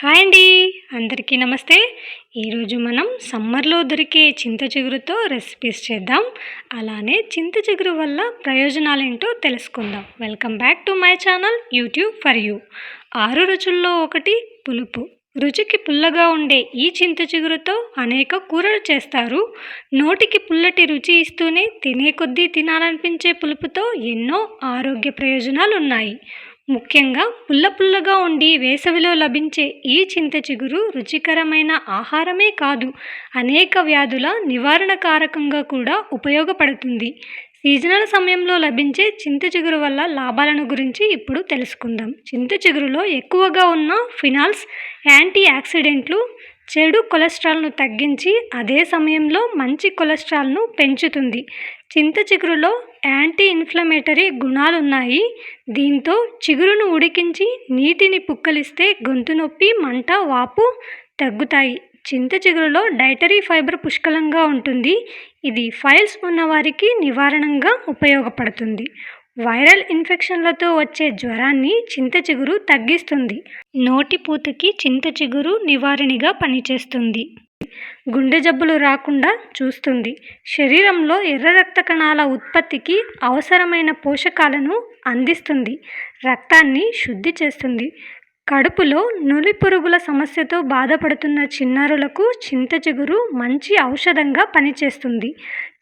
Hi అండి. అందరికీ నమస్తే. ఈరోజు మనం సమ్మర్లో దొరికే చింత చిగురుతో రెసిపీస్ చేద్దాం. అలానే చింత చిగురు వల్ల ప్రయోజనాలేంటో తెలుసుకుందాం. Welcome back to my channel YouTube for you. 6 రుచుల్లో ఒకటి పులుపు. రుచికి పుల్లగా ఉండే ఈ చింత చిగురుతో అనేక కూరలు చేస్తారు. నోటికి పుల్లటి రుచి ఇస్తూనే తినే కొద్దీ తినాలనిపించే పులుపుతో ఎన్నో ఆరోగ్య ప్రయోజనాలు ఉన్నాయి. ముఖ్యంగా పుల్లగా ఉండి వేసవిలో లభించే ఈ చింత చిగురు రుచికరమైన ఆహారమే కాదు, అనేక వ్యాధుల నివారణ కారకంగా కూడా ఉపయోగపడుతుంది. సీజనల్ సమయంలో లభించే చింత చిగురు వల్ల లాభాలను గురించి ఇప్పుడు తెలుసుకుందాం. చింత చిగురులో ఎక్కువగా ఉన్న ఫినాల్స్ యాంటీ ఆక్సిడెంట్లు చెడు కొలెస్ట్రాల్ను తగ్గించి అదే సమయంలో మంచి కొలెస్ట్రాల్ను పెంచుతుంది. చింత చిగురులో యాంటీ ఇన్ఫ్లమేటరీ గుణాలున్నాయి. దీంతో చిగురును ఉడికించి నీటిని పుక్కలిస్తే గొంతు నొప్పి, మంట, వాపు తగ్గుతాయి. చింత చిగురులో డైటరీ ఫైబర్ పుష్కలంగా ఉంటుంది. ఇది ఫైల్స్ ఉన్నవారికి నివారణగా ఉపయోగపడుతుంది. వైరల్ ఇన్ఫెక్షన్లతో వచ్చే జ్వరాన్ని చింత చిగురు తగ్గిస్తుంది. నోటిపూతకి చింత చిగురు నివారణగా పనిచేస్తుంది. గుండె జబ్బులు రాకుండా చూస్తుంది. శరీరంలో ఎర్ర రక్త కణాల ఉత్పత్తికి అవసరమైన పోషకాలను అందిస్తుంది. రక్తాన్ని శుద్ధి చేస్తుంది. కడుపులో నులి పురుగుల సమస్యతో బాధపడుతున్న చిన్నారులకు చింత చిగురు మంచి ఔషధంగా పనిచేస్తుంది.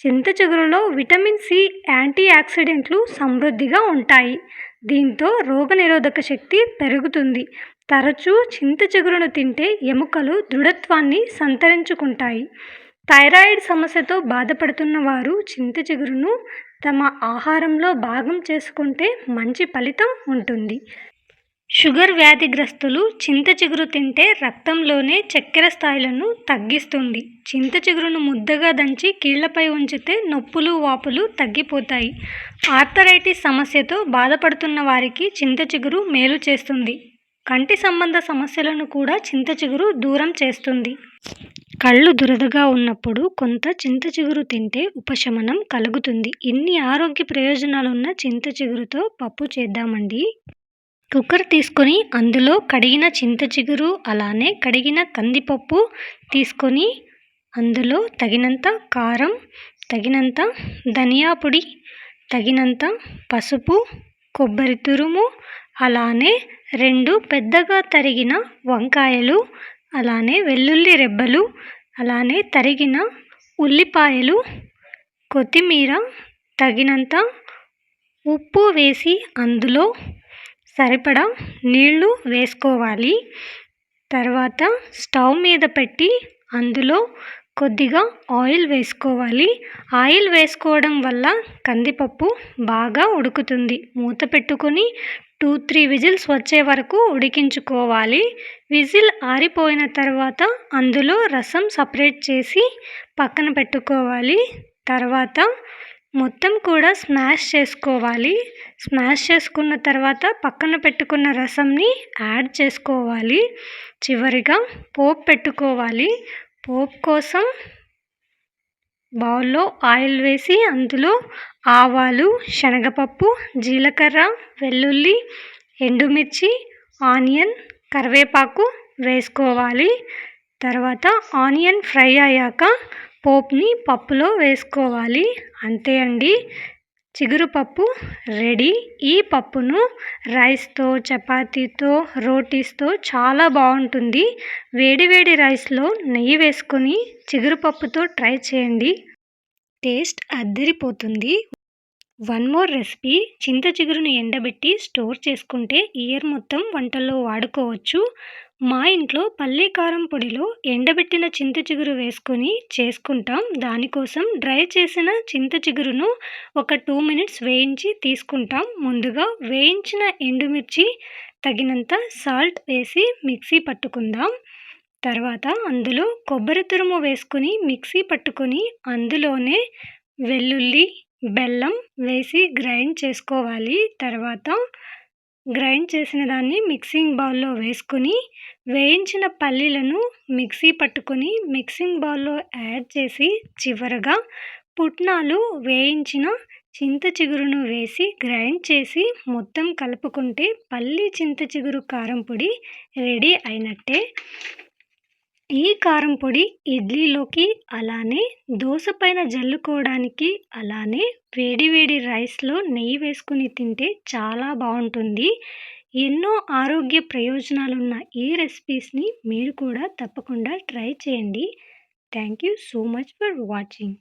చింత చిగురులో విటమిన్ సి, యాంటీ ఆక్సిడెంట్లు సమృద్ధిగా ఉంటాయి. దీంతో రోగనిరోధక శక్తి పెరుగుతుంది. తరచూ చింత చిగురును తింటే ఎముకలు దృఢత్వాన్ని సంతరించుకుంటాయి. థైరాయిడ్ సమస్యతో బాధపడుతున్న వారు చింత చిగురును తమ ఆహారంలో భాగం చేసుకుంటే మంచి ఫలితం ఉంటుంది. షుగర్ వ్యాధిగ్రస్తులు చింత చిగురు తింటే రక్తంలోనే చక్కెర స్థాయిలను తగ్గిస్తుంది. చింత చిగురును ముద్దగా దంచి కీళ్లపై ఉంచితే నొప్పులు, వాపులు తగ్గిపోతాయి. ఆర్థరైటిస్ సమస్యతో బాధపడుతున్న వారికి చింత చిగురు మేలు చేస్తుంది. కంటి సంబంధ సమస్యలను కూడా చింత చిగురు దూరం చేస్తుంది. కళ్ళు దురదగా ఉన్నప్పుడు కొంత చింత చిగురు తింటే ఉపశమనం కలుగుతుంది. ఇన్ని ఆరోగ్య ప్రయోజనాలున్న చింత చిగురుతో పప్పు చేద్దామండి. కుక్కర్ తీసుకొని అందులో కడిగిన చింత చిగురు, అలానే కడిగిన కందిపప్పు తీసుకొని అందులో తగినంత కారం, తగినంత ధనియా పొడి, తగినంత పసుపు, కొబ్బరి తురుము, అలానే 2 పెద్దగా తరిగిన వంకాయలు, అలానే వెల్లుల్లి రెబ్బలు, అలానే తరిగిన ఉల్లిపాయలు, కొత్తిమీర, తగినంత ఉప్పు వేసి అందులో సరిపడా నీళ్లు వేసుకోవాలి. తర్వాత స్టవ్ మీద పెట్టి అందులో కొద్దిగా ఆయిల్ వేసుకోవాలి. ఆయిల్ వేసుకోవడం వల్ల కందిపప్పు బాగా ఉడుకుతుంది. మూత పెట్టుకొని 2-3 విజిల్స్ వచ్చే వరకు ఉడికించుకోవాలి. విజిల్ ఆరిపోయిన తర్వాత అందులో రసం సపరేట్ చేసి పక్కన పెట్టుకోవాలి. తర్వాత మొత్తం కూడా స్మాష్ చేసుకోవాలి. స్మాష్ చేసుకున్న తర్వాత పక్కన పెట్టుకున్న రసంని యాడ్ చేసుకోవాలి. చివరిగా పోపు పెట్టుకోవాలి. పోపు కోసం బౌల్లో ఆయిల్ వేసి అందులో ఆవాలు, శనగపప్పు, జీలకర్ర, వెల్లుల్లి, ఎండుమిర్చి, ఆనియన్, కరివేపాకు వేసుకోవాలి. తర్వాత ఆనియన్ ఫ్రై అయ్యాక పోపుని పప్పులో వేసుకోవాలి. అంతే అండి, చిగురు పప్పు రెడీ. ఈ పప్పును రైస్తో, చపాతీతో, రోటీస్తో చాలా బాగుంటుంది. వేడి రైస్లో నెయ్యి వేసుకొని చిగురు పప్పుతో ట్రై చేయండి. టేస్ట్ అద్దరిపోతుంది. One more recipe. చింత చిగురును ఎండబెట్టి స్టోర్ చేసుకుంటే ఇయర్ మొత్తం వంటల్లో వాడుకోవచ్చు. మా ఇంట్లో పల్లి కారం పొడిలో ఎండబెట్టిన చింత చిగురు వేసుకొని చేసుకుంటాం. దానికోసం డ్రై చేసిన చింత చిగురును ఒక 2 మినిట్స్ వేయించి తీసుకుంటాం. ముందుగా వేయించిన ఎండుమిర్చి, తగినంత సాల్ట్ వేసి మిక్సీ పట్టుకుందాం. తర్వాత అందులో కొబ్బరి తురుము వేసుకొని మిక్సీ పట్టుకొని అందులోనే వెల్లుల్లి, బెల్లం వేసి గ్రైండ్ చేసుకోవాలి. తర్వాత గ్రైండ్ చేసిన దాన్ని మిక్సింగ్ బౌల్లో వేసుకొని వేయించిన పల్లీలను మిక్సీ పట్టుకొని మిక్సింగ్ బౌల్లో యాడ్ చేసి చివరగా పుట్నాలు వేయించిన చింత చిగురును వేసి గ్రైండ్ చేసి మొత్తం కలుపుకుంటే పల్లి చింత చిగురు కారం పొడి రెడీ అయినట్టే. ఈ కారం పొడి ఇడ్లీలోకి, అలానే దోస పైన జల్లుకోవడానికి, అలానే వేడి వేడి రైస్లో నెయ్యి వేసుకుని తింటే చాలా బాగుంటుంది. ఎన్నో ఆరోగ్య ప్రయోజనాలున్న ఈ రెసిపీస్ని మీరు కూడా తప్పకుండా ట్రై చేయండి. Thank you so much for watching.